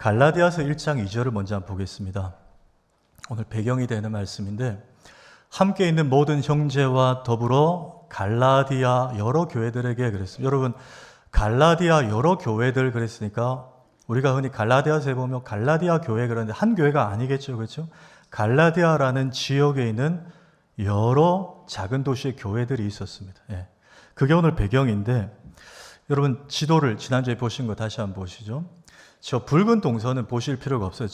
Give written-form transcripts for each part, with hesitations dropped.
갈라디아서 1장 2절을 먼저 한번 보겠습니다. 오늘 배경이 되는 말씀인데, 함께 있는 모든 형제와 더불어 갈라디아 여러 교회들에게 그랬습니다. 여러분, 갈라디아 여러 교회들 그랬으니까 우리가 흔히 갈라디아서에 보면 갈라디아 교회 그러는데 한 교회가 아니겠죠, 그렇죠? 갈라디아라는 지역에 있는 여러 작은 도시의 교회들이 있었습니다. 그게 오늘 배경인데, 여러분 지도를 지난주에 보신 거 다시 한번 보시죠. 저 붉은 동선은 보실 필요가 없어요.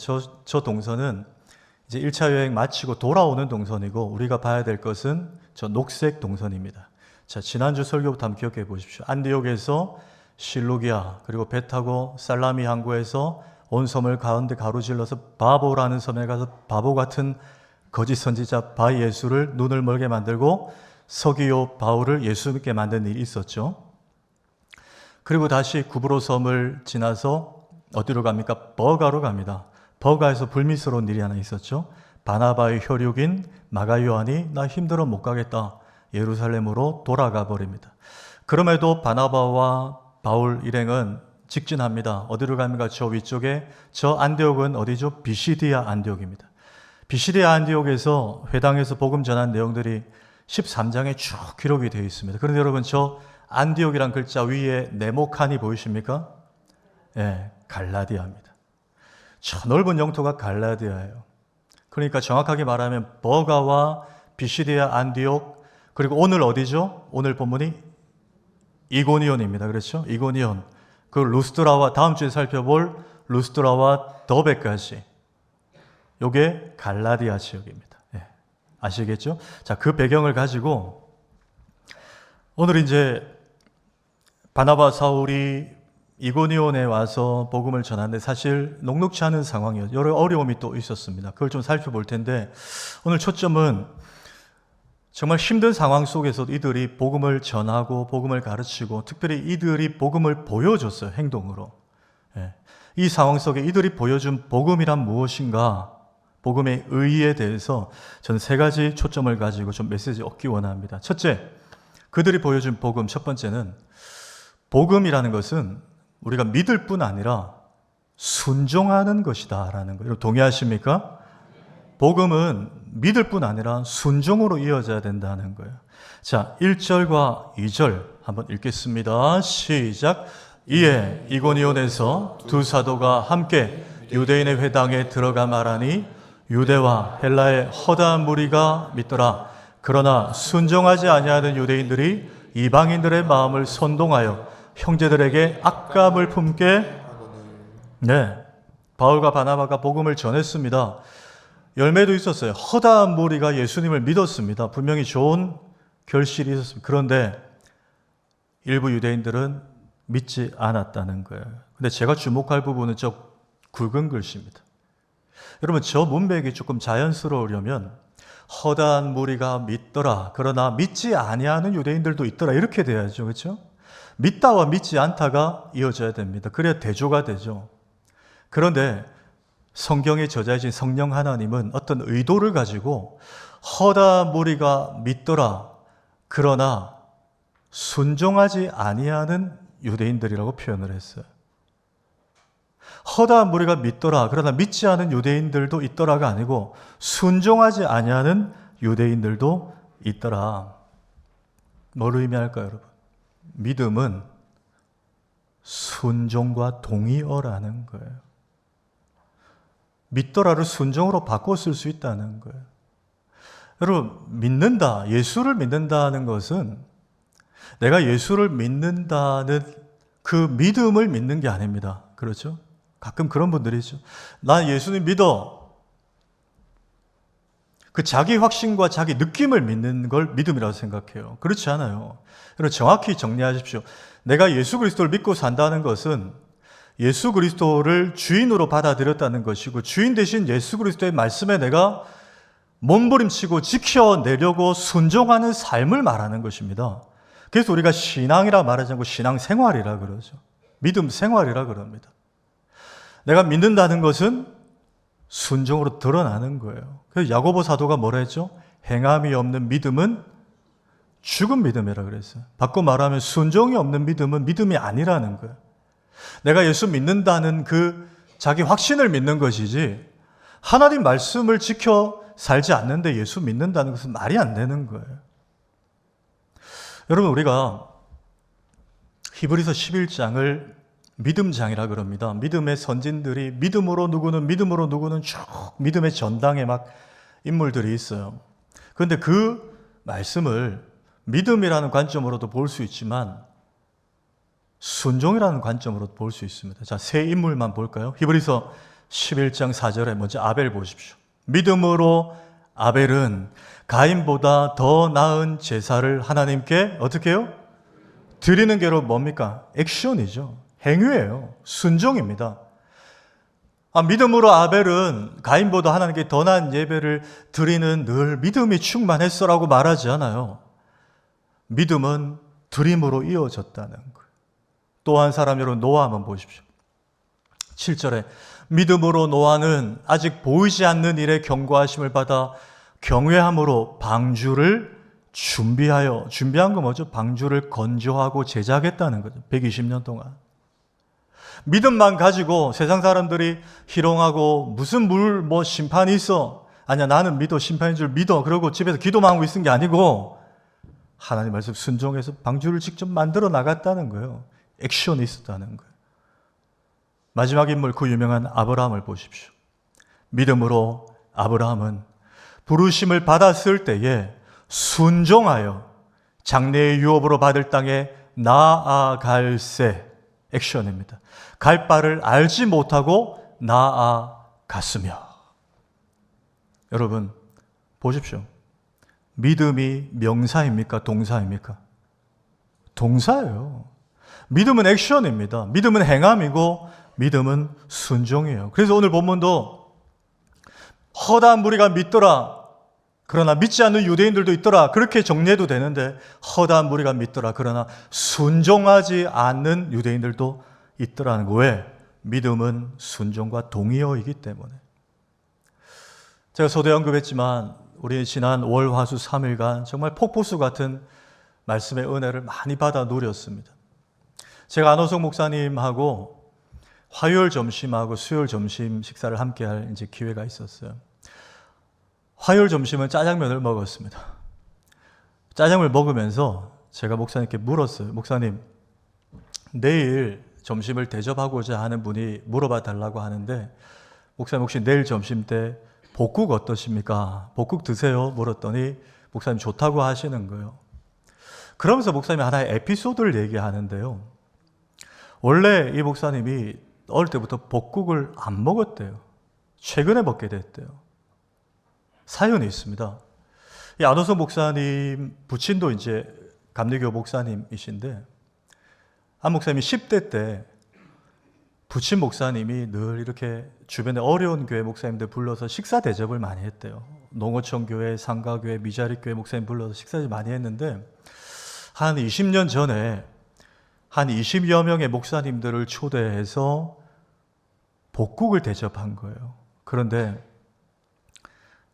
저 동선은 이제 1차 여행 마치고 돌아오는 동선이고, 우리가 봐야 될 것은 저 녹색 동선입니다. 자, 지난주 설교부터 한번 기억해 보십시오. 안디옥에서 실루기아, 그리고 배 타고 살라미 항구에서 온 섬을 가운데 가로질러서 바보라는 섬에 가서 바보 같은 거짓 선지자 바 예수를 눈을 멀게 만들고 서기요 바울을 예수 믿게 만든 일이 있었죠. 그리고 다시 구브로 섬을 지나서 어디로 갑니까? 버가로 갑니다. 버가에서 불미스러운 일이 하나 있었죠. 바나바의 혈육인 마가 요한이 나 힘들어 못 가겠다, 예루살렘으로 돌아가 버립니다. 그럼에도 바나바와 바울 일행은 직진합니다. 어디로 갑니까? 저 위쪽에, 저 안디옥은 어디죠? 비시디아 안디옥입니다. 비시디아 안디옥에서 회당에서 복음 전한 내용들이 13장에 쭉 기록이 되어 있습니다. 그런데 여러분, 저 안디옥이란 글자 위에 네모칸이 보이십니까? 갈라디아입니다. 저 넓은 영토가 갈라디아예요. 그러니까 정확하게 말하면 버가와 비시디아 안디옥, 그리고 오늘 어디죠? 오늘 본문이 이고니온입니다. 그렇죠? 이고니온. 그 루스드라와 다음 주에 살펴볼 루스드라와 더베까지, 요게 갈라디아 지역입니다. 아시겠죠? 자, 그 배경을 가지고 오늘 이제 바나바 사울이 이고니온에 와서 복음을 전하는데 사실 녹록치 않은 상황이었죠. 여러 어려움이 또 있었습니다. 그걸 좀 살펴볼 텐데, 오늘 초점은 정말 힘든 상황 속에서도 이들이 복음을 전하고 복음을 가르치고, 특별히 이들이 복음을 보여줬어요, 행동으로. 이 상황 속에 이들이 보여준 복음이란 무엇인가, 복음의 의의에 대해서 저는 세 가지 초점을 가지고 좀 메시지 얻기 원합니다. 첫째, 그들이 보여준 복음, 첫 번째는 복음이라는 것은 우리가 믿을 뿐 아니라 순종하는 것이다 라는 거예요. 동의하십니까? 복음은 믿을 뿐 아니라 순종으로 이어져야 된다는 거예요. 자, 1절과 2절 한번 읽겠습니다. 시작. 이에 이고니온에서 두 사도가 함께 유대인의 회당에 들어가 말하니 유대와 헬라의 허다한 무리가 믿더라. 그러나 순종하지 아니하는 유대인들이 이방인들의 마음을 선동하여 형제들에게 악감을 품게, 바울과 바나바가 복음을 전했습니다. 열매도 있었어요. 허다한 무리가 예수님을 믿었습니다. 분명히 좋은 결실이 있었습니다. 그런데 일부 유대인들은 믿지 않았다는 거예요. 근데 제가 주목할 부분은 저 굵은 글씨입니다. 여러분, 저 문맥이 조금 자연스러우려면 허다한 무리가 믿더라, 그러나 믿지 아니하는 유대인들도 있더라, 이렇게 돼야죠. 그렇죠? 믿다와 믿지 않다가 이어져야 됩니다. 그래야 대조가 되죠. 그런데 성경의 저자이신 성령 하나님은 어떤 의도를 가지고 허다한 무리가 믿더라, 그러나 순종하지 아니하는 유대인들이라고 표현을 했어요. 허다한 무리가 믿더라, 그러나 믿지 않은 유대인들도 있더라가 아니고 순종하지 아니하는 유대인들도 있더라. 뭘 의미할까요, 여러분? 믿음은 순종과 동의어라는 거예요. 믿더라를 순종으로 바꿔 쓸 수 있다는 거예요. 여러분, 믿는다, 예수를 믿는다는 것은 내가 예수를 믿는다는 그 믿음을 믿는 게 아닙니다. 그렇죠? 가끔 그런 분들이 있죠. 나 예수님 믿어. 그 자기 확신과 자기 느낌을 믿는 걸 믿음이라고 생각해요. 그렇지 않아요. 여러분, 정확히 정리하십시오. 내가 예수 그리스도를 믿고 산다는 것은 예수 그리스도를 주인으로 받아들였다는 것이고, 주인 대신 예수 그리스도의 말씀에 내가 몸부림치고 지켜내려고 순종하는 삶을 말하는 것입니다. 그래서 우리가 신앙이라 말하지 않고 신앙생활이라 그러죠. 믿음 생활이라 그럽니다. 내가 믿는다는 것은 순종으로 드러나는 거예요. 그래서 야고보 사도가 뭐라 했죠? 행함이 없는 믿음은 죽은 믿음이라 그랬어요. 바꿔 말하면 순종이 없는 믿음은 믿음이 아니라는 거예요. 내가 예수 믿는다는 그 자기 확신을 믿는 것이지 하나님 말씀을 지켜 살지 않는데 예수 믿는다는 것은 말이 안 되는 거예요. 여러분, 우리가 히브리서 11장을 믿음장이라 그럽니다. 믿음의 선진들이 믿음으로 누구는 쭉 믿음의 전당에 막 인물들이 있어요. 그런데 그 말씀을 믿음이라는 관점으로도 볼 수 있지만 순종이라는 관점으로도 볼 수 있습니다. 자, 세 인물만 볼까요? 히브리서 11장 4절에 먼저 아벨 보십시오. 믿음으로 아벨은 가인보다 더 나은 제사를 하나님께 어떻게 해요? 드리는 게로 뭡니까? 액션이죠. 행위예요. 순종입니다. 믿음으로 아벨은 가인보다 하나님께 더 나은 예배를 드리는 늘 믿음이 충만했어라고 말하지 않아요. 믿음은 드림으로 이어졌다는 거예요. 또 한 사람, 여러분 노아 한번 보십시오. 7절에 믿음으로 노아는 아직 보이지 않는 일에 경고하심을 받아 경외함으로 방주를 준비한 거 뭐죠? 방주를 건조하고 제작했다는 거죠. 120년 동안. 믿음만 가지고 세상 사람들이 희롱하고 무슨 심판이 있어. 아니야, 나는 믿어. 심판인 줄 믿어. 그러고 집에서 기도만 하고 있는 게 아니고 하나님 말씀 순종해서 방주를 직접 만들어 나갔다는 거예요. 액션이 있었다는 거예요. 마지막 인물, 그 유명한 아브라함을 보십시오. 믿음으로 아브라함은 부르심을 받았을 때에 순종하여 장래의 유업으로 받을 땅에 나아갈새, 액션입니다. 갈 바를 알지 못하고 나아갔으며. 여러분 보십시오. 믿음이 명사입니까? 동사입니까? 동사예요. 믿음은 액션입니다. 믿음은 행함이고 믿음은 순종이에요. 그래서 오늘 본문도 허다한 무리가 믿더라. 그러나 믿지 않는 유대인들도 있더라. 그렇게 정리해도 되는데 허다한 무리가 믿더라. 그러나 순종하지 않는 유대인들도 있더라는 거예요. 왜? 믿음은 순종과 동의어이기 때문에. 제가 서두에 언급했지만 우리 지난 월, 화, 수 3일간 정말 폭포수 같은 말씀의 은혜를 많이 받아 누렸습니다. 제가 안호석 목사님하고 화요일 점심하고 수요일 점심 식사를 함께 할 기회가 있었어요. 화요일 점심은 짜장면을 먹었습니다. 짜장면을 먹으면서 제가 목사님께 물었어요. 목사님, 내일 점심을 대접하고자 하는 분이 물어봐 달라고 하는데 목사님 혹시 내일 점심 때 볶국 어떠십니까? 볶국 드세요? 물었더니 목사님 좋다고 하시는 거예요. 그러면서 목사님이 하나의 에피소드를 얘기하는데요. 원래 이 목사님이 어릴 때부터 볶국을 안 먹었대요. 최근에 먹게 됐대요. 사연이 있습니다. 이 안호석 목사님 부친도 이제 감리교 목사님이신데 안 목사님이 10대 때 부친 목사님이 늘 이렇게 주변에 어려운 교회 목사님들 불러서 식사 대접을 많이 했대요. 농어촌 교회, 상가교회, 미자리 교회 목사님 불러서 식사 대접 많이 했는데 한 20년 전에 한 20여 명의 목사님들을 초대해서 볶국을 대접한 거예요. 그런데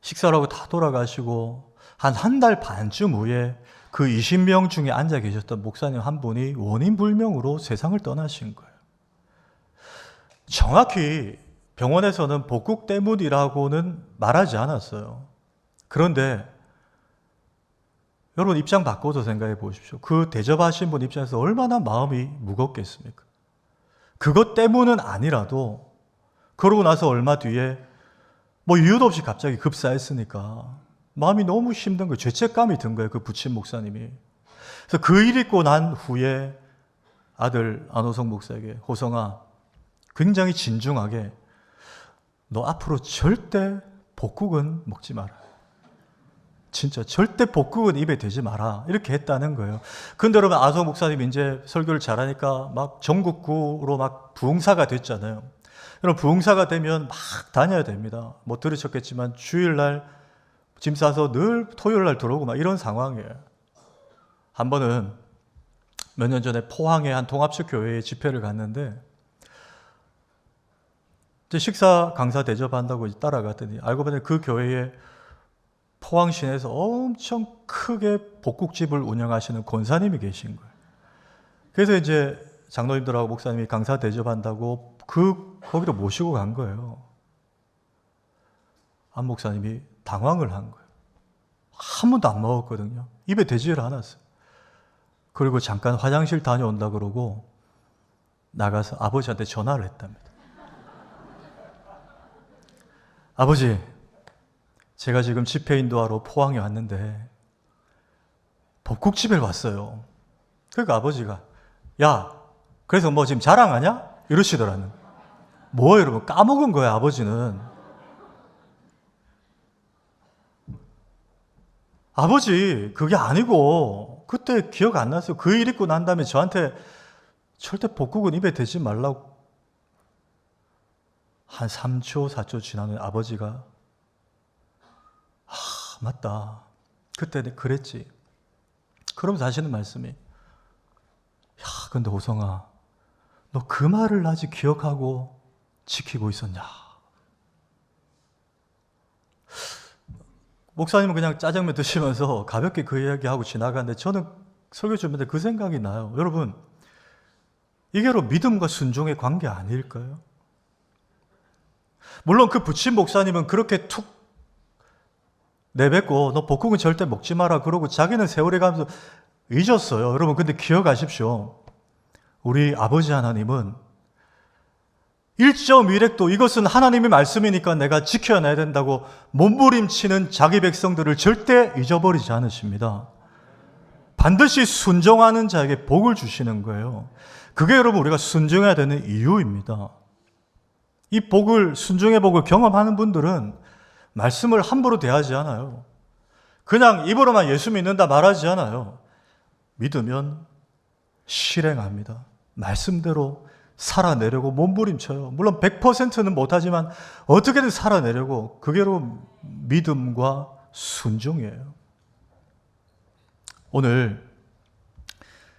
식사를 하고 다 돌아가시고 한 달 반쯤 후에 그 20명 중에 앉아 계셨던 목사님 한 분이 원인 불명으로 세상을 떠나신 거예요. 정확히 병원에서는 볶국 때문이라고는 말하지 않았어요. 그런데 여러분 입장 바꿔서 생각해 보십시오. 그 대접하신 분 입장에서 얼마나 마음이 무겁겠습니까? 그것 때문은 아니라도 그러고 나서 얼마 뒤에 이유도 없이 갑자기 급사했으니까 마음이 너무 힘든 거예요. 죄책감이 든 거예요. 그 부친 목사님이. 그래서 그 일 있고 난 후에 아들 안호성 목사에게 호성아 굉장히 진중하게 너 앞으로 절대 볶국은 먹지 마라. 진짜 절대 볶국은 입에 대지 마라. 이렇게 했다는 거예요. 근데 여러분 안호성 목사님 이제 설교를 잘하니까 막 전국구로 막 부흥사가 됐잖아요. 여러분 부흥사가 되면 막 다녀야 됩니다. 들으셨겠지만 주일날 짐 싸서 늘 토요일날 들어오고 막 이런 상황이에요. 한 번은 몇 년 전에 포항의 한 통합식 교회에 집회를 갔는데 이제 식사 강사 대접한다고 따라갔더니 알고 보니 그 교회에 포항 시내에서 엄청 크게 볶국집을 운영하시는 권사님이 계신 거예요. 그래서 이제 장로님들하고 목사님이 강사 대접한다고 거기로 모시고 간 거예요. 안 목사님이 당황을 한 거예요. 한 번도 안 먹었거든요. 입에 대지를 않았어요. 그리고 잠깐 화장실 다녀온다 그러고 나가서 아버지한테 전화를 했답니다. 아버지, 제가 지금 집회 인도하러 포항에 왔는데 복국집에 왔어요. 그러니까 아버지가 야, 그래서 뭐 지금 자랑하냐? 이러시더라는. 뭐예요 여러분? 까먹은 거예요 아버지는. 아버지 그게 아니고 그때 기억 안 났어요. 그 일 있고 난 다음에 저한테 절대 복국은 입에 대지 말라고. 한 3초 4초 지나면 아버지가 맞다 그때 그랬지. 그러면서 하시는 말씀이 야 근데 호성아 너 그 말을 아직 기억하고 지키고 있었냐. 목사님은 그냥 짜장면 드시면서 가볍게 그 이야기하고 지나가는데 저는 설교 주면서 그 생각이 나요. 여러분 이게 바로 믿음과 순종의 관계 아닐까요? 물론 그 부친 목사님은 그렇게 툭 내뱉고 너 복국은 절대 먹지 마라 그러고 자기는 세월이 가면서 잊었어요. 여러분 근데 기억하십시오. 우리 아버지 하나님은 1.1획도 이것은 하나님의 말씀이니까 내가 지켜내야 된다고 몸부림치는 자기 백성들을 절대 잊어버리지 않으십니다. 반드시 순종하는 자에게 복을 주시는 거예요. 그게 여러분 우리가 순종해야 되는 이유입니다. 이 복을, 순종의 복을 경험하는 분들은 말씀을 함부로 대하지 않아요. 그냥 입으로만 예수 믿는다 말하지 않아요. 믿으면 실행합니다. 말씀대로 살아내려고 몸부림쳐요. 물론 100%는 못하지만 어떻게든 살아내려고. 그게 바로 믿음과 순종이에요. 오늘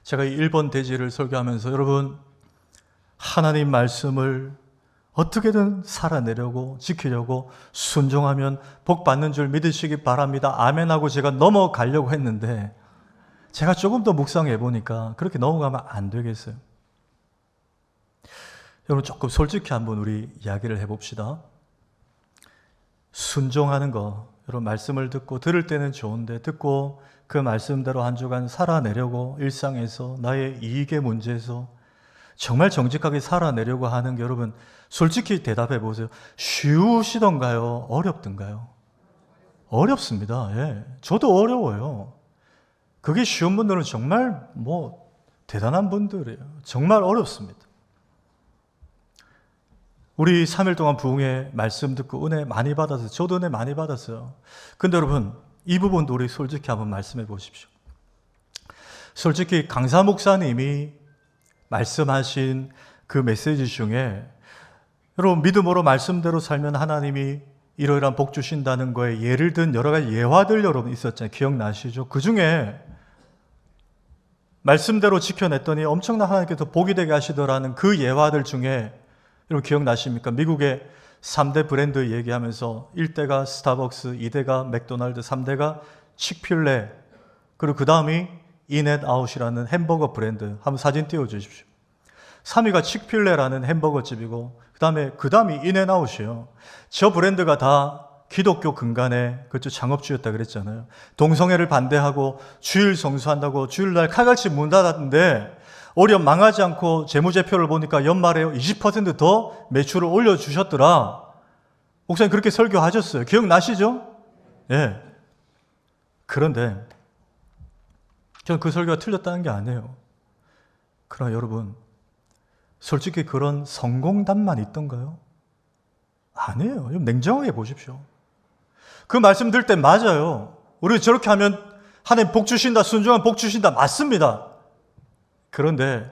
제가 1번 대지를 설교하면서 여러분 하나님 말씀을 어떻게든 살아내려고 지키려고 순종하면 복 받는 줄 믿으시기 바랍니다. 아멘하고 제가 넘어가려고 했는데 제가 조금 더 묵상해 보니까 그렇게 넘어가면 안 되겠어요. 여러분 조금 솔직히 한번 우리 이야기를 해봅시다. 순종하는 거, 여러분 말씀을 듣고 들을 때는 좋은데 듣고 그 말씀대로 한 주간 살아내려고 일상에서 나의 이익의 문제에서 정말 정직하게 살아내려고 하는 게 여러분 솔직히 대답해 보세요. 쉬우시던가요? 어렵던가요? 어렵습니다. 예, 저도 어려워요. 그게 쉬운 분들은 정말 대단한 분들이에요. 정말 어렵습니다. 우리 3일 동안 부흥회 말씀 듣고 은혜 많이 받았어요. 저도 은혜 많이 받았어요. 근데 여러분 이 부분도 우리 솔직히 한번 말씀해 보십시오. 솔직히 강사 목사님이 말씀하신 그 메시지 중에 여러분 믿음으로 말씀대로 살면 하나님이 이러이러한 복 주신다는 거에 예를 든 여러 가지 예화들 여러분 있었잖아요. 기억나시죠? 그 중에 말씀대로 지켜냈더니 엄청난 하나님께서 복이 되게 하시더라는 그 예화들 중에 여러분 기억나십니까? 미국의 3대 브랜드 얘기하면서 1대가 스타벅스, 2대가 맥도날드, 3대가 칙필레, 그리고 그 다음이 인앤아웃이라는 햄버거 브랜드. 한번 사진 띄워주십시오. 3위가 칙필레라는 햄버거 집이고 그 다음이 인앤아웃이에요. 저 브랜드가 다 기독교 근간의 창업주였다 그랬잖아요. 동성애를 반대하고 주일 성수한다고 주일날 칼같이 문 닫았는데 오히려 망하지 않고 재무제표를 보니까 연말에 20%더 매출을 올려주셨더라. 목사님 그렇게 설교하셨어요. 기억나시죠? 예. 그런데 저는 그 설교가 틀렸다는 게 아니에요. 그러나 여러분 솔직히 그런 성공담만 있던가요? 아니에요. 냉정하게 보십시오. 그 말씀 들을 때 맞아요. 우리 저렇게 하면 하나님 복 주신다, 순종하면 복 주신다. 맞습니다. 그런데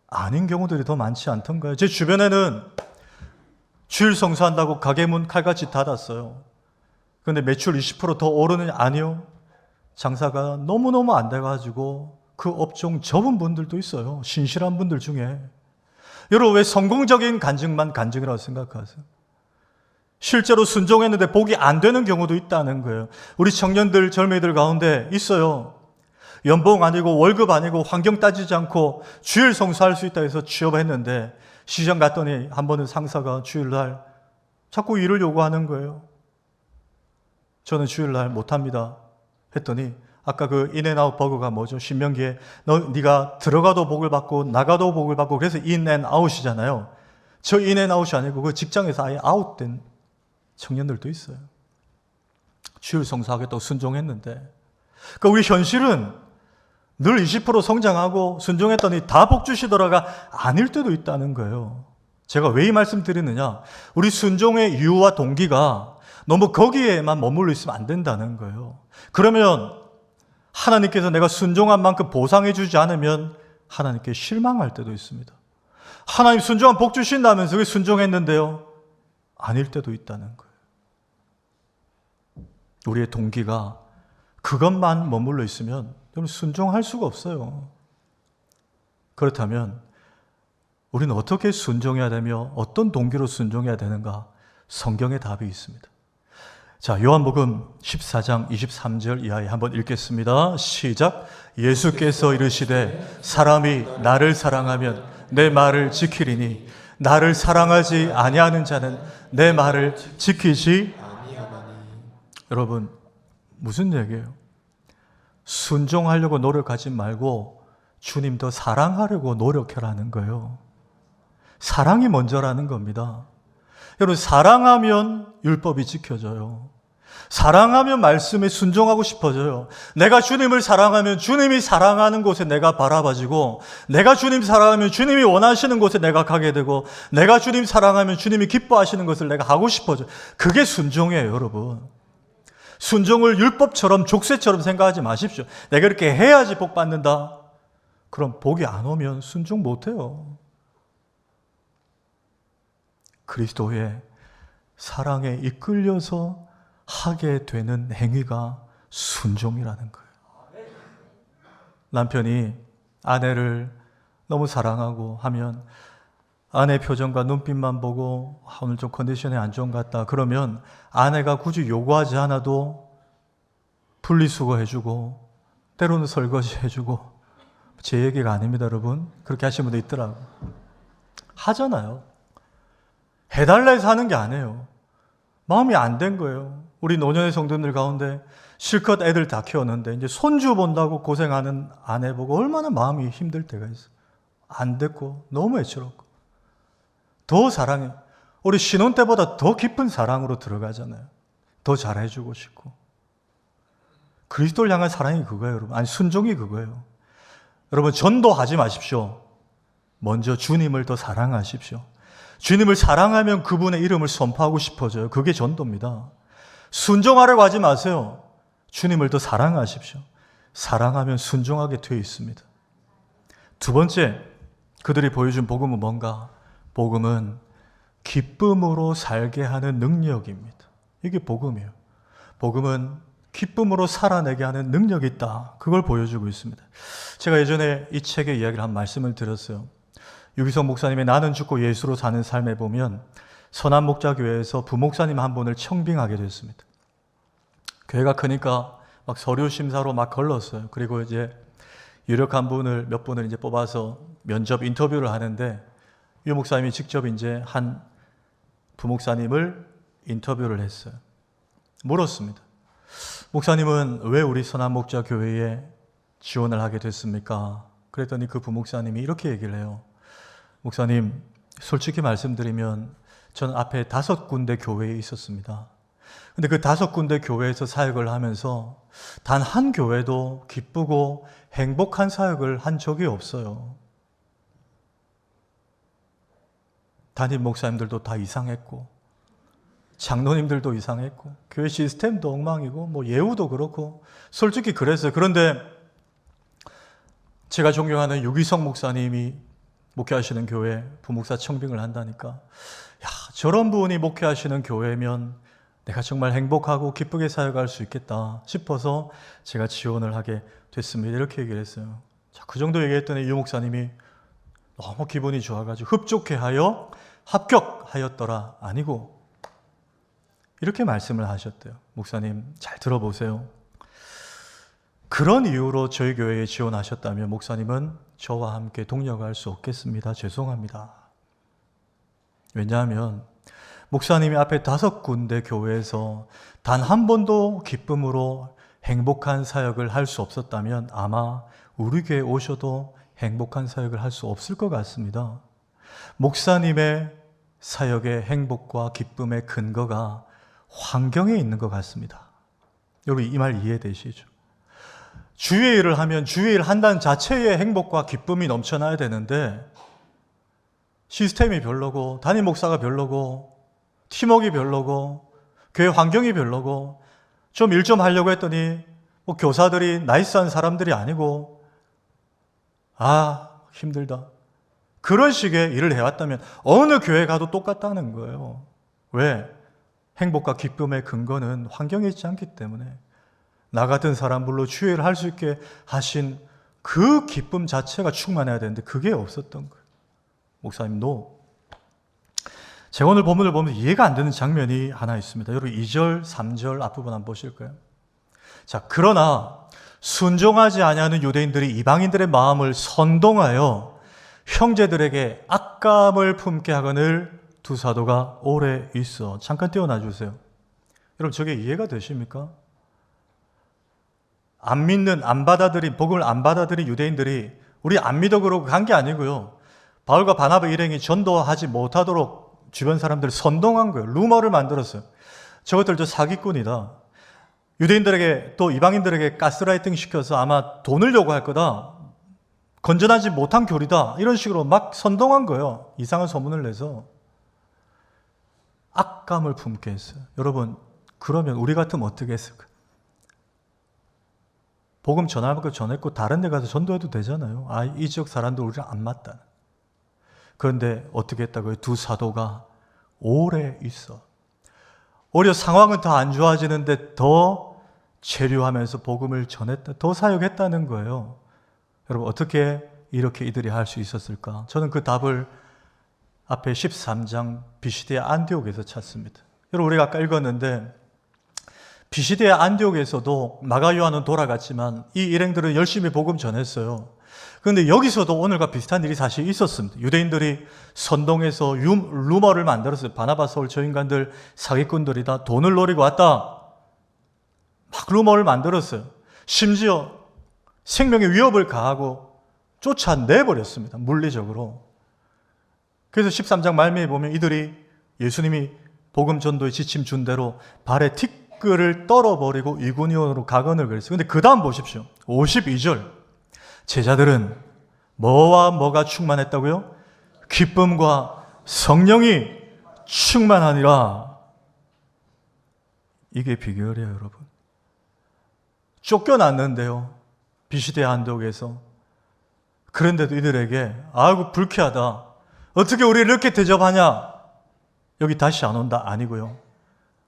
아닌 경우들이 더 많지 않던가요? 제 주변에는 주일 성수한다고 가게 문 칼같이 닫았어요. 그런데 매출 20% 더 오르느냐? 아니요. 장사가 너무너무 안 돼가지고 그 업종 접은 분들도 있어요. 신실한 분들 중에. 여러분 왜 성공적인 간증만 간증이라고 생각하세요? 실제로 순종했는데 복이 안 되는 경우도 있다는 거예요. 우리 청년들, 젊은이들 가운데 있어요. 연봉 아니고 월급 아니고 환경 따지지 않고 주일 성수할 수 있다 해서 취업했는데 시장 갔더니 한 번은 상사가 주일날 자꾸 일을 요구하는 거예요. 저는 주일날 못합니다 했더니 아까 그 인앤아웃 버거가 뭐죠? 신명기에 네가 들어가도 복을 받고 나가도 복을 받고 그래서 인앤아웃이잖아요. 저 인앤아웃이 아니고 그 직장에서 아예 아웃된 청년들도 있어요. 주일 성수하겠다고 순종했는데 그러니까 우리 현실은 늘 20% 성장하고 순종했더니 다 복 주시더라가 아닐 때도 있다는 거예요. 제가 왜 이 말씀 드리느냐? 우리 순종의 이유와 동기가 너무 거기에만 머물러 있으면 안 된다는 거예요. 그러면 하나님께서 내가 순종한 만큼 보상해 주지 않으면 하나님께 실망할 때도 있습니다. 하나님 순종한 복 주신다면서 왜 순종했는데요? 아닐 때도 있다는 거예요. 우리의 동기가 그것만 머물러 있으면 순종할 수가 없어요. 그렇다면 우리는 어떻게 순종해야 되며 어떤 동기로 순종해야 되는가? 성경의 답이 있습니다. 자, 요한복음 14장 23절 이하에 한번 읽겠습니다. 시작. 예수께서 이르시되 사람이 나를 사랑하면 내 말을 지키리니 나를 사랑하지 아니하는 자는 내 말을 지키지 아니하나니. 여러분, 무슨 얘기예요? 순종하려고 노력하지 말고 주님 더 사랑하려고 노력하라는 거예요. 사랑이 먼저라는 겁니다. 여러분, 사랑하면 율법이 지켜져요. 사랑하면 말씀에 순종하고 싶어져요. 내가 주님을 사랑하면 주님이 사랑하는 곳에 내가 바라봐지고, 내가 주님 사랑하면 주님이 원하시는 곳에 내가 가게 되고, 내가 주님 사랑하면 주님이 기뻐하시는 것을 내가 하고 싶어져요. 그게 순종이에요, 여러분. 순종을 율법처럼 족쇄처럼 생각하지 마십시오. 내가 이렇게 해야지 복 받는다. 그럼 복이 안 오면 순종 못해요. 그리스도의 사랑에 이끌려서 하게 되는 행위가 순종이라는 거예요. 남편이 아내를 너무 사랑하고 하면 아내 표정과 눈빛만 보고 오늘 좀 컨디션이 안 좋은 것 같다. 그러면 아내가 굳이 요구하지 않아도 분리수거 해주고 때로는 설거지 해주고, 제 얘기가 아닙니다, 여러분. 그렇게 하시는 분도 있더라고요. 하잖아요. 해달라 해서 하는 게 아니에요. 마음이 안 된 거예요. 우리 노년의 성도님들 가운데 실컷 애들 다 키웠는데 이제 손주 본다고 고생하는 아내 보고 얼마나 마음이 힘들 때가 있어요. 안 됐고 너무 애처롭고 더 사랑해. 우리 신혼 때보다 더 깊은 사랑으로 들어가잖아요. 더 잘해주고 싶고. 그리스도를 향한 사랑이 그거예요, 여러분. 아니, 순종이 그거예요. 여러분, 전도하지 마십시오. 먼저 주님을 더 사랑하십시오. 주님을 사랑하면 그분의 이름을 선포하고 싶어져요. 그게 전도입니다. 순종하려고 하지 마세요. 주님을 더 사랑하십시오. 사랑하면 순종하게 되어 있습니다. 두 번째, 그들이 보여준 복음은 뭔가? 복음은 기쁨으로 살게 하는 능력입니다. 이게 복음이에요. 복음은 기쁨으로 살아내게 하는 능력이 있다. 그걸 보여주고 있습니다. 제가 예전에 이 책의 이야기를 한 말씀을 드렸어요. 유기성 목사님의 나는 죽고 예수로 사는 삶에 보면 선한목자교회에서 부목사님 한 분을 청빙하게 됐습니다. 교회가 크니까 막 서류 심사로 막 걸렀어요. 그리고 이제 유력한 분을 몇 분을 이제 뽑아서 면접 인터뷰를 하는데 유 목사님이 직접 이제 한 부목사님을 인터뷰를 했어요. 물었습니다. 목사님은 왜 우리 선한목자교회에 지원을 하게 됐습니까? 그랬더니 그 부목사님이 이렇게 얘기를 해요. 목사님, 솔직히 말씀드리면 저는 앞에 5군데 교회에 있었습니다. 근데 그 5군데 교회에서 사역을 하면서 단 한 교회도 기쁘고 행복한 사역을 한 적이 없어요. 담임 목사님들도 다 이상했고 장로님들도 이상했고 교회 시스템도 엉망이고 뭐 예우도 그렇고 솔직히 그랬어요. 그런데 제가 존경하는 유기성 목사님이 목회하시는 교회 부목사 청빙을 한다니까, 야, 저런 분이 목회하시는 교회면 내가 정말 행복하고 기쁘게 사역할 수 있겠다 싶어서 제가 지원을 하게 됐습니다. 이렇게 얘기를 했어요. 자, 그 정도 얘기했더니 유 목사님이 너무 기분이 좋아가지고 흡족해 하여 합격하였더라. 아니고 이렇게 말씀을 하셨대요. 목사님 잘 들어보세요. 그런 이유로 저희 교회에 지원하셨다면 목사님은 저와 함께 동력할 수 없겠습니다. 죄송합니다. 왜냐하면 목사님이 앞에 5군데 교회에서 단 한 번도 기쁨으로 행복한 사역을 할 수 없었다면 아마 우리 교회에 오셔도 행복한 사역을 할 수 없을 것 같습니다. 목사님의 사역의 행복과 기쁨의 근거가 환경에 있는 것 같습니다. 여러분 이 말 이해되시죠? 주의 일을 하면 주의 일을 한다는 자체의 행복과 기쁨이 넘쳐나야 되는데 시스템이 별로고 담임 목사가 별로고 팀워크가 별로고 교회 환경이 별로고 좀 일 좀 하려고 했더니 뭐 교사들이 나이스한 사람들이 아니고 힘들다. 그런 식의 일을 해왔다면 어느 교회 가도 똑같다는 거예요. 왜? 행복과 기쁨의 근거는 환경에 있지 않기 때문에 나 같은 사람들로 주의를 할 수 있게 하신 그 기쁨 자체가 충만해야 되는데 그게 없었던 거예요. 목사님, 제가 오늘 본문을 보면서 이해가 안 되는 장면이 하나 있습니다. 여러분 2절, 3절 앞부분 한번 보실까요? 자, 그러나 순종하지 아니하는 유대인들이 이방인들의 마음을 선동하여 형제들에게 악감을 품게 하거늘 두 사도가 오래 있어. 잠깐 띄워놔 주세요. 여러분 저게 이해가 되십니까? 안 믿는, 복음을 안 받아들인 유대인들이 우리 안 믿어 그러고 간 게 아니고요. 바울과 바나바 일행이 전도하지 못하도록 주변 사람들을 선동한 거예요. 루머를 만들었어요. 저것들 저 사기꾼이다. 유대인들에게 또 이방인들에게 가스라이팅 시켜서 아마 돈을 요구할 거다. 건전하지 못한 교리다. 이런 식으로 막 선동한 거예요. 이상한 소문을 내서. 악감을 품게 했어요. 여러분, 그러면 우리 같으면 어떻게 했을까? 복음 전할 거 전했고 다른 데 가서 전도해도 되잖아요. 이 지역 사람들 우리랑 안 맞다. 그런데 어떻게 했다고요? 두 사도가 오래 있어. 오히려 상황은 더 안 좋아지는데 더 체류하면서 복음을 전했다. 더 사역했다는 거예요. 여러분 어떻게 이렇게 이들이 할 수 있었을까? 저는 그 답을 앞에 13장 비시디아 안디옥에서 찾습니다. 여러분 우리가 아까 읽었는데 비시디아 안디옥에서도 마가 요한은 돌아갔지만 이 일행들은 열심히 복음 전했어요. 그런데 여기서도 오늘과 비슷한 일이 사실 있었습니다. 유대인들이 선동해서 루머를 만들었어요. 바나바 서울 저 인간들 사기꾼들이다. 돈을 노리고 왔다. 막 루머를 만들었어요. 심지어 생명의 위협을 가하고 쫓아내버렸습니다. 물리적으로. 그래서 13장 말미에 보면 이들이 예수님이 복음 전도에 지침 준 대로 발에 티끌을 떨어버리고 이구니온으로 가건을 그랬어요. 근데 그 다음 보십시오. 52절. 제자들은 뭐와 뭐가 충만했다고요? 기쁨과 성령이 충만하니라. 이게 비결이에요, 여러분. 쫓겨났는데요. 비시디아 안디옥에서. 그런데도 이들에게 아이고 불쾌하다. 어떻게 우리를 이렇게 대접하냐? 여기 다시 안 온다. 아니고요.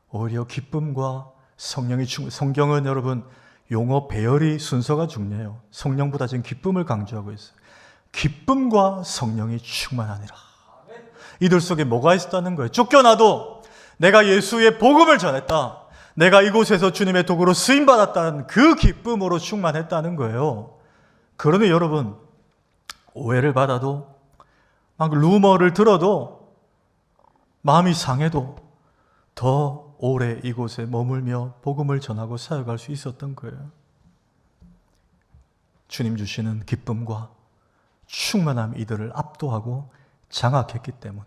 오히려 기쁨과 성령이 성경은 여러분 용어 배열이 순서가 중요해요. 성령보다 지금 기쁨을 강조하고 있어요. 기쁨과 성령이 충만하니라. 이들 속에 뭐가 있었다는 거예요? 쫓겨나도 내가 예수의 복음을 전했다. 내가 이곳에서 주님의 도구로 쓰임받았다는 그 기쁨으로 충만했다는 거예요. 그러니 여러분 오해를 받아도 막 루머를 들어도 마음이 상해도 더 오래 이곳에 머물며 복음을 전하고 사역할 수 있었던 거예요. 주님 주시는 기쁨과 충만함 이들을 압도하고 장악했기 때문에.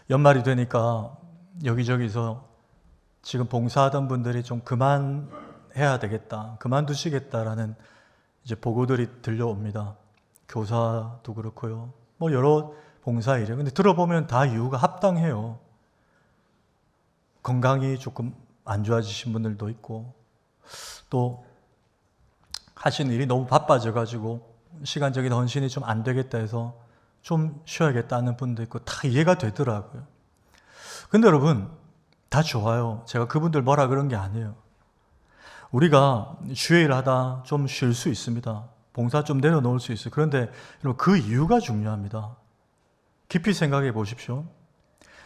연말이 되니까 여기저기서 지금 봉사하던 분들이 좀 그만해야 되겠다, 그만두시겠다라는 이제 보고들이 들려옵니다. 교사도 그렇고요. 뭐 여러 봉사일이에요. 근데 들어보면 다 이유가 합당해요. 건강이 조금 안 좋아지신 분들도 있고 또 하시는 일이 너무 바빠져가지고 시간적인 헌신이 좀 안 되겠다 해서 좀 쉬어야겠다는 분도 있고 다 이해가 되더라고요. 근데 여러분 다 좋아요. 제가 그분들 뭐라 그런 게 아니에요. 우리가 주의 일 하다 좀 쉴 수 있습니다. 봉사 좀 내려놓을 수 있어요. 그런데 여러분 그 이유가 중요합니다. 깊이 생각해 보십시오.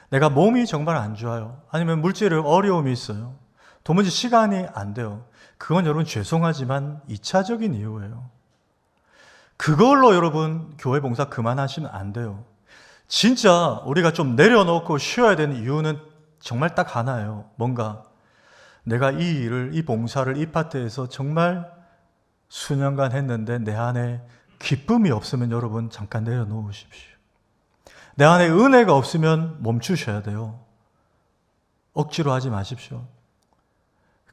내가 몸이 정말 안 좋아요. 아니면 물질의 어려움이 있어요. 도무지 시간이 안 돼요. 그건 여러분 죄송하지만 2차적인 이유예요. 그걸로 여러분 교회 봉사 그만하시면 안 돼요. 진짜 우리가 좀 내려놓고 쉬어야 되는 이유는 정말 딱 하나예요. 뭔가 내가 이 일을, 이 봉사를 이 파트에서 정말 수년간 했는데 내 안에 기쁨이 없으면 여러분 잠깐 내려놓으십시오. 내 안에 은혜가 없으면 멈추셔야 돼요. 억지로 하지 마십시오.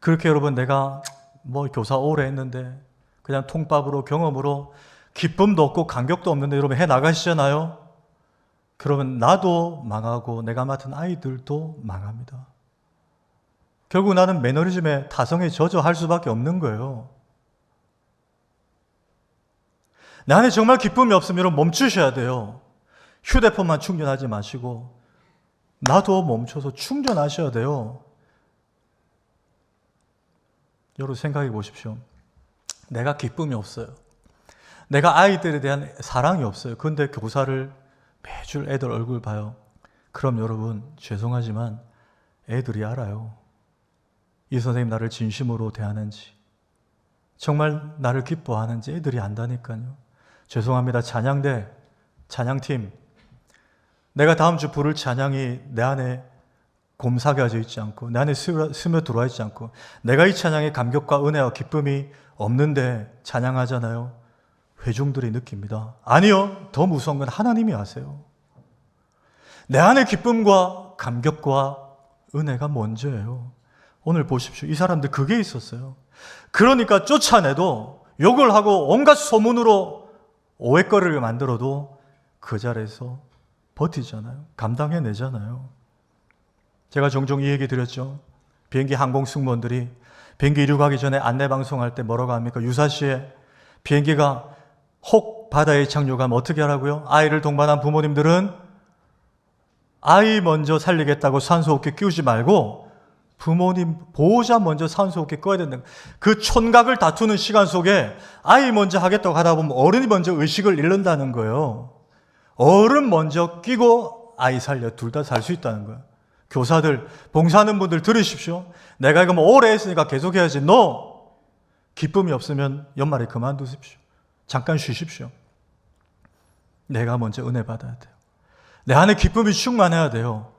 그렇게 여러분 내가 뭐 교사 오래 했는데 그냥 통밥으로 경험으로 기쁨도 없고 감격도 없는데 여러분 해 나가시잖아요. 그러면 나도 망하고 내가 맡은 아이들도 망합니다. 결국 나는 매너리즘에 타성에 젖어할 수밖에 없는 거예요. 내 안에 정말 기쁨이 없으면 여러분 멈추셔야 돼요. 휴대폰만 충전하지 마시고 나도 멈춰서 충전하셔야 돼요. 여러분 생각해 보십시오. 내가 기쁨이 없어요. 내가 아이들에 대한 사랑이 없어요. 그런데 교사를 매주 애들 얼굴 봐요. 그럼 여러분 죄송하지만 애들이 알아요. 이 선생님 나를 진심으로 대하는지 정말 나를 기뻐하는지 애들이 안다니까요. 죄송합니다. 찬양대, 찬양팀, 내가 다음 주 부를 찬양이 내 안에 곰삭여져 있지 않고 내 안에 스며 들어와 있지 않고 내가 이 찬양의 감격과 은혜와 기쁨이 없는데 찬양하잖아요. 회중들이 느낍니다. 아니요. 더 무서운 건 하나님이 아세요. 내 안에 기쁨과 감격과 은혜가 먼저예요. 오늘 보십시오. 이 사람들 그게 있었어요. 그러니까 쫓아내도 욕을 하고 온갖 소문으로 오해거리를 만들어도 그 자리에서 버티잖아요. 감당해내잖아요. 제가 종종 이 얘기 드렸죠. 비행기 항공 승무원들이 비행기 이륙하기 전에 안내방송할 때 뭐라고 합니까? 유사시에 비행기가 혹 바다에 착륙하면 어떻게 하라고요? 아이를 동반한 부모님들은 아이 먼저 살리겠다고 산소호흡기 끼우지 말고 부모님 보호자 먼저 산소호흡기 꺼야 된다. 그 촌각을 다투는 시간 속에 아이 먼저 하겠다고 하다 보면 어른이 먼저 의식을 잃는다는 거예요. 어른 먼저 끼고 아이 살려 둘 다 살 수 있다는 거예요. 교사들, 봉사하는 분들 들으십시오. 내가 이거 뭐 오래 했으니까 계속해야지. No! 기쁨이 없으면 연말에 그만두십시오. 잠깐 쉬십시오. 내가 먼저 은혜 받아야 돼요. 내 안에 기쁨이 충만해야 돼요.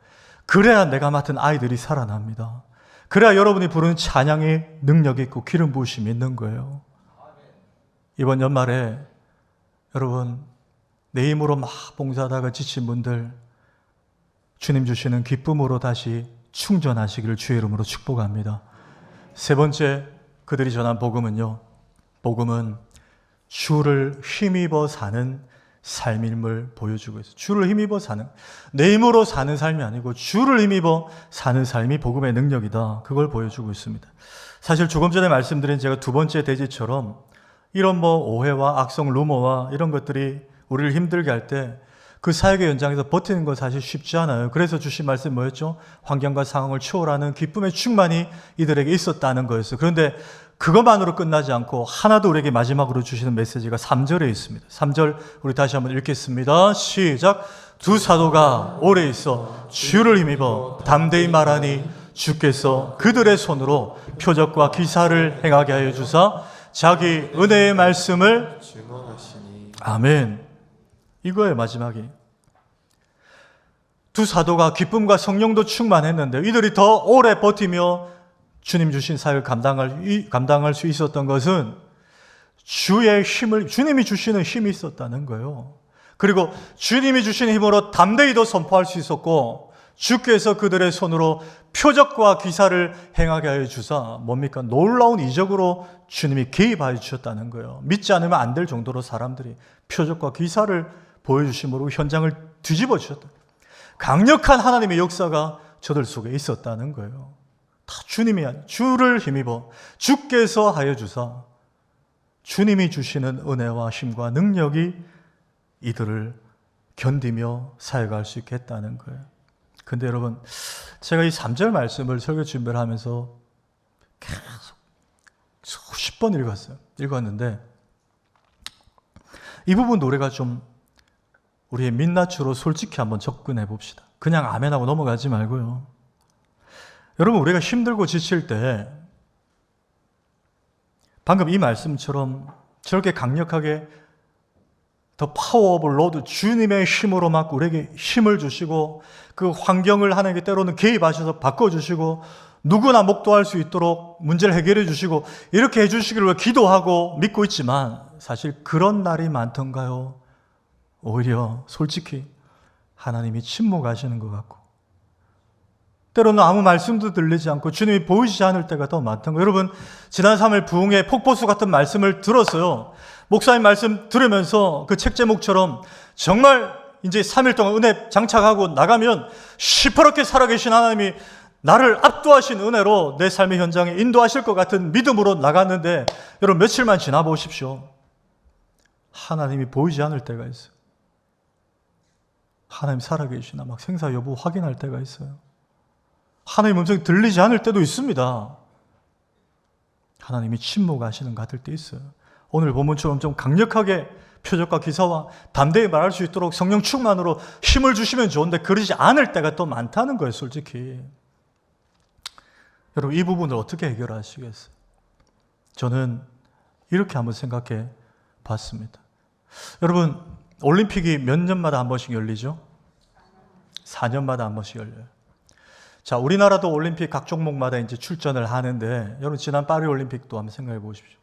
그래야 내가 맡은 아이들이 살아납니다. 그래야 여러분이 부르는 찬양의 능력이 있고 기름 부으심이 있는 거예요. 이번 연말에 여러분 내 힘으로 막 봉사하다가 지친 분들 주님 주시는 기쁨으로 다시 충전하시기를 주의 이름으로 축복합니다. 세 번째 그들이 전한 복음은요. 복음은 주를 힘입어 사는 삶임을 보여주고 있어요. 주를 힘입어 사는, 내 힘으로 사는 삶이 아니고 주를 힘입어 사는 삶이 복음의 능력이다. 그걸 보여주고 있습니다. 사실 조금 전에 말씀드린 제가 두 번째 대지처럼 이런 뭐 오해와 악성 루머와 이런 것들이 우리를 힘들게 할 때 그 사역의 현장에서 버티는 건 사실 쉽지 않아요. 그래서 주신 말씀 뭐였죠? 환경과 상황을 초월하는 기쁨의 충만이 이들에게 있었다는 거였어요. 그런데 그것만으로 끝나지 않고 하나 더 우리에게 마지막으로 주시는 메시지가 3절에 있습니다. 3절 우리 다시 한번 읽겠습니다. 시작. 두 사도가 오래 있어 주를 힘입어 담대히 말하니 주께서 그들의 손으로 표적과 기사를 행하게 하여 주사 자기 은혜의 말씀을 증언하시니. 아멘. 이거예요. 마지막이. 두 사도가 기쁨과 성령도 충만했는데 이들이 더 오래 버티며 주님 주신 사역을 감당할 수 있었던 것은 주의 힘을, 주님이 주시는 힘이 있었다는 거예요. 그리고 주님이 주시는 힘으로 담대히 더 선포할 수 있었고 주께서 그들의 손으로 표적과 기사를 행하게 하여 주사 뭡니까? 놀라운 이적으로 주님이 개입하여 주셨다는 거예요. 믿지 않으면 안 될 정도로 사람들이 표적과 기사를 보여주심으로 현장을 뒤집어 주셨다. 강력한 하나님의 역사가 저들 속에 있었다는 거예요. 다 주님이 아니에요. 주를 힘입어 주께서 하여 주사 주님이 주시는 은혜와 힘과 능력이 이들을 견디며 사역할 수 있게 했다는 거예요. 근데 여러분, 제가 이 3절 말씀을 설교 준비를 하면서 계속 수십 번 읽었는데 이 부분 노래가 좀 우리의 민낯으로 솔직히 한번 접근해 봅시다. 그냥 아멘하고 넘어가지 말고요. 여러분, 우리가 힘들고 지칠 때 방금 이 말씀처럼 저렇게 강력하게 더 파워 오브 로드, 주님의 힘으로 막 우리에게 힘을 주시고 그 환경을 하나님께 때로는 개입하셔서 바꿔주시고 누구나 목도할 수 있도록 문제를 해결해 주시고 이렇게 해주시기를 기도하고 믿고 있지만 사실 그런 날이 많던가요? 오히려 솔직히 하나님이 침묵하시는 것 같고 때로는 아무 말씀도 들리지 않고 주님이 보이지 않을 때가 더 많던 거예요. 여러분, 지난 3일 부흥의 폭포수 같은 말씀을 들었어요. 목사님 말씀 들으면서 그 책 제목처럼 정말 이제 3일 동안 은혜 장착하고 나가면 시퍼렇게 살아계신 하나님이 나를 압도하신 은혜로 내 삶의 현장에 인도하실 것 같은 믿음으로 나갔는데 여러분 며칠만 지나보십시오. 하나님이 보이지 않을 때가 있어요. 하나님 살아계시나 막 생사 여부 확인할 때가 있어요. 하나님 음성이 들리지 않을 때도 있습니다. 하나님이 침묵하시는 것 같을 때 있어요. 오늘 본문처럼 좀 강력하게 표적과 기사와 담대히 말할 수 있도록 성령 충만으로 힘을 주시면 좋은데 그러지 않을 때가 또 많다는 거예요, 솔직히. 여러분, 이 부분을 어떻게 해결하시겠어요? 저는 이렇게 한번 생각해 봤습니다. 여러분, 올림픽이 몇 년마다 한 번씩 열리죠? 4년마다 한 번씩 열려요. 자, 우리나라도 올림픽 각 종목마다 이제 출전을 하는데, 여러분, 지난 파리 올림픽도 한번 생각해 보십시오.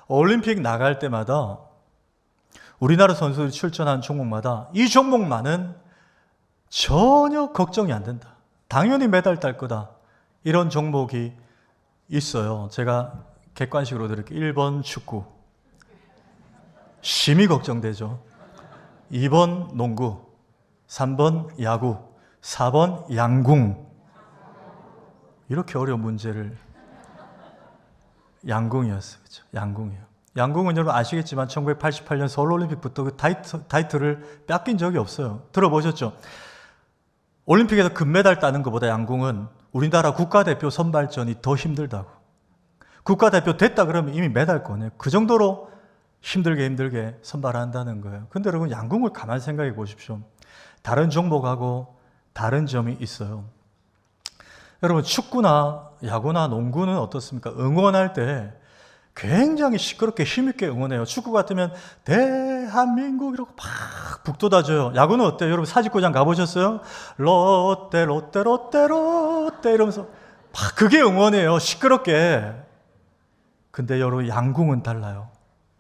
올림픽 나갈 때마다 우리나라 선수들이 출전한 종목마다 이 종목만은 전혀 걱정이 안 된다. 당연히 메달 딸 거다. 이런 종목이 있어요. 제가 객관식으로 드릴게요. 1번 축구. 심히 걱정되죠. 2번 농구. 3번 야구. 4번 양궁. 이렇게 어려운 문제를. 양궁이었어요. 그렇죠? 양궁이요. 양궁은 여러분 아시겠지만 1988년 서울올림픽부터 그 타이틀을 뺏긴 적이 없어요. 들어보셨죠? 올림픽에서 금메달 따는 것보다 양궁은 우리나라 국가대표 선발전이 더 힘들다고. 국가대표 됐다 그러면 이미 메달권이에요. 그 정도로 힘들게 선발한다는 거예요. 근데 여러분, 양궁을 가만히 생각해 보십시오. 다른 종목하고 다른 점이 있어요. 여러분, 축구나 야구나 농구는 어떻습니까? 응원할 때 굉장히 시끄럽게 힘있게 응원해요. 축구 같으면 대한민국 이러고 막 북돋아줘요. 야구는 어때요? 여러분 사직구장 가보셨어요? 롯데 롯데 롯데 롯데 이러면서 막 그게 응원이에요. 시끄럽게. 근데 여러분, 양궁은 달라요.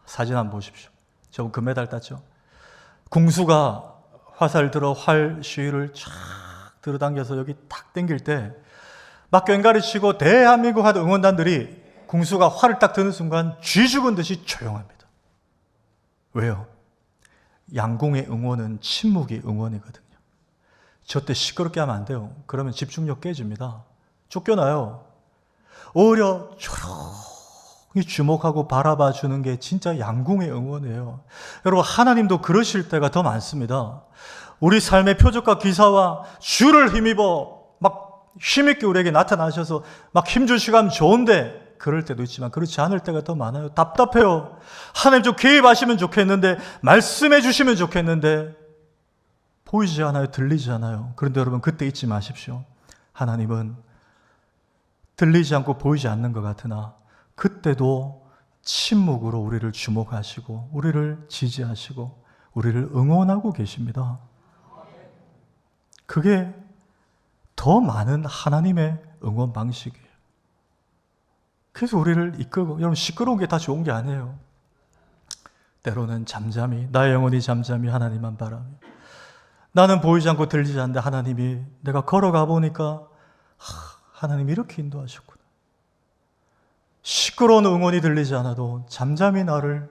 사진 한번 보십시오. 저분 금메달 땄죠? 궁수가 화살 들어 활 시위를 쫙 들어당겨서 여기 탁 당길 때 막 꽹가리 치고 대한민국 하던 응원단들이 궁수가 활을 딱 드는 순간 쥐 죽은 듯이 조용합니다. 왜요? 양궁의 응원은 침묵이 응원이거든요. 저때 시끄럽게 하면 안 돼요. 그러면 집중력 깨집니다. 쫓겨나요. 오히려 조용히 주목하고 바라봐 주는 게 진짜 양궁의 응원이에요. 여러분, 하나님도 그러실 때가 더 많습니다. 우리 삶의 표적과 기사와 주를 힘입어 막 힘있게 우리에게 나타나셔서 막 힘주시면 좋은데 그럴 때도 있지만 그렇지 않을 때가 더 많아요. 답답해요. 하나님 좀 개입하시면 좋겠는데, 말씀해 주시면 좋겠는데 보이지 않아요. 들리지 않아요. 그런데 여러분, 그때 잊지 마십시오. 하나님은 들리지 않고 보이지 않는 것 같으나 그때도 침묵으로 우리를 주목하시고 우리를 지지하시고 우리를 응원하고 계십니다. 그게 더 많은 하나님의 응원 방식이에요. 그래서 우리를 이끌고, 여러분, 시끄러운 게 다 좋은 게 아니에요. 때로는 잠잠히, 나의 영혼이 잠잠히 하나님만 바라며, 나는 보이지 않고 들리지 않는데 하나님이, 내가 걸어가 보니까 하나님이 이렇게 인도하셨구나. 시끄러운 응원이 들리지 않아도 잠잠히 나를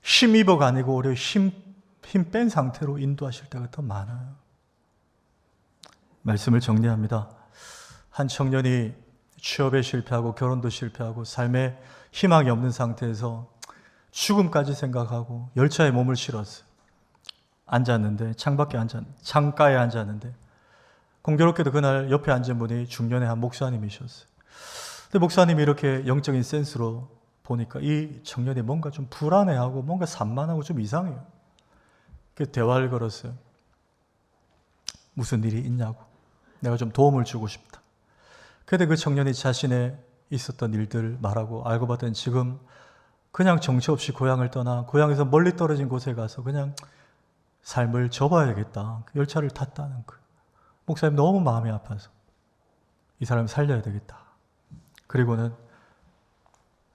힘입어가 아니고 오히려 힘 뺀 상태로 인도하실 때가 더 많아요. 말씀을 정리합니다. 한 청년이 취업에 실패하고 결혼도 실패하고 삶에 희망이 없는 상태에서 죽음까지 생각하고 열차에 몸을 실었어요. 앉았는데, 창가에 앉았는데 공교롭게도 그날 옆에 앉은 분이 중년의 한 목사님이셨어요. 근데 목사님이 이렇게 영적인 센스로 보니까 이 청년이 뭔가 좀 불안해하고 뭔가 산만하고 좀 이상해요. 그래서 대화를 걸었어요. 무슨 일이 있냐고. 내가 좀 도움을 주고 싶다. 그런데 그 청년이 자신의 있었던 일들 말하고 알고 봤더니 지금 그냥 정처 없이 고향을 떠나 고향에서 멀리 떨어진 곳에 가서 그냥 삶을 접어야겠다. 그 열차를 탔다는 거예요. 목사님 너무 마음이 아파서 이 사람 살려야 되겠다. 그리고는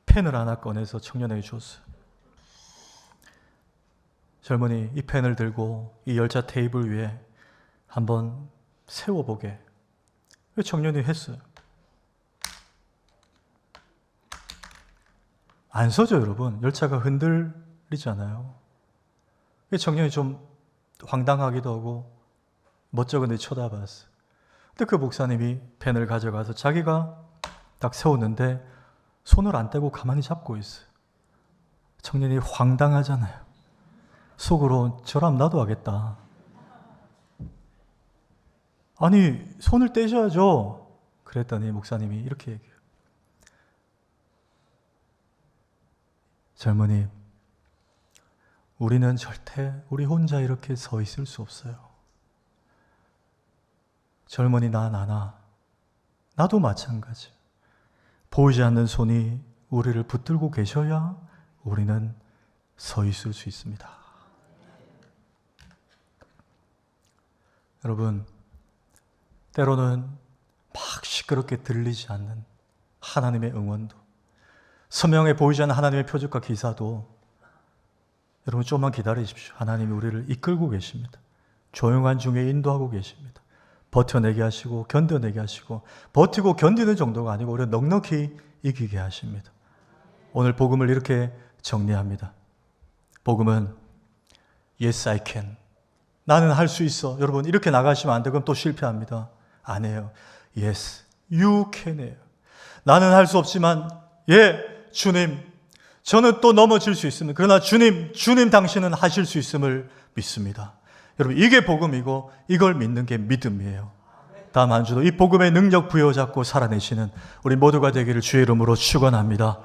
펜을 하나 꺼내서 청년에게 줬어요. 젊은이 이 펜을 들고 이 열차 테이블 위에 한번 세워보게. 청년이 했어요. 안 서죠, 여러분. 열차가 흔들리잖아요. 청년이 좀 황당하기도 하고 멋쩍은데 쳐다봤어요. 근데 그 목사님이 펜을 가져가서 자기가 딱 세웠는데 손을 안 떼고 가만히 잡고 있어요. 청년이 황당하잖아요. 속으로 저라면 나도 하겠다. 아니, 손을 떼셔야죠. 그랬더니 목사님이 이렇게 얘기해요. 젊은이, 우리는 절대 우리 혼자 이렇게 서 있을 수 없어요. 젊은이 나나 나도 마찬가지. 보이지 않는 손이 우리를 붙들고 계셔야 우리는 서 있을 수 있습니다. 여러분, 때로는 막 시끄럽게 들리지 않는 하나님의 응원도, 선명해 보이지 않는 하나님의 표적과 기사도 여러분 조금만 기다리십시오. 하나님이 우리를 이끌고 계십니다. 조용한 중에 인도하고 계십니다. 버텨내게 하시고 견뎌내게 하시고, 버티고 견디는 정도가 아니고 우리를 넉넉히 이기게 하십니다. 오늘 복음을 이렇게 정리합니다. 복음은 Yes, I can. 나는 할 수 있어. 여러분 이렇게 나가시면 안 되고 그럼 또 실패합니다. 안 해요. Yes, you can이에요. 나는 할 수 없지만 주님, 저는 또 넘어질 수 있습니다. 그러나 주님 당신은 하실 수 있음을 믿습니다. 여러분 이게 복음이고 이걸 믿는 게 믿음이에요. 다음 한 주도 이 복음의 능력 부여잡고 살아내시는 우리 모두가 되기를 주의 이름으로 축원합니다.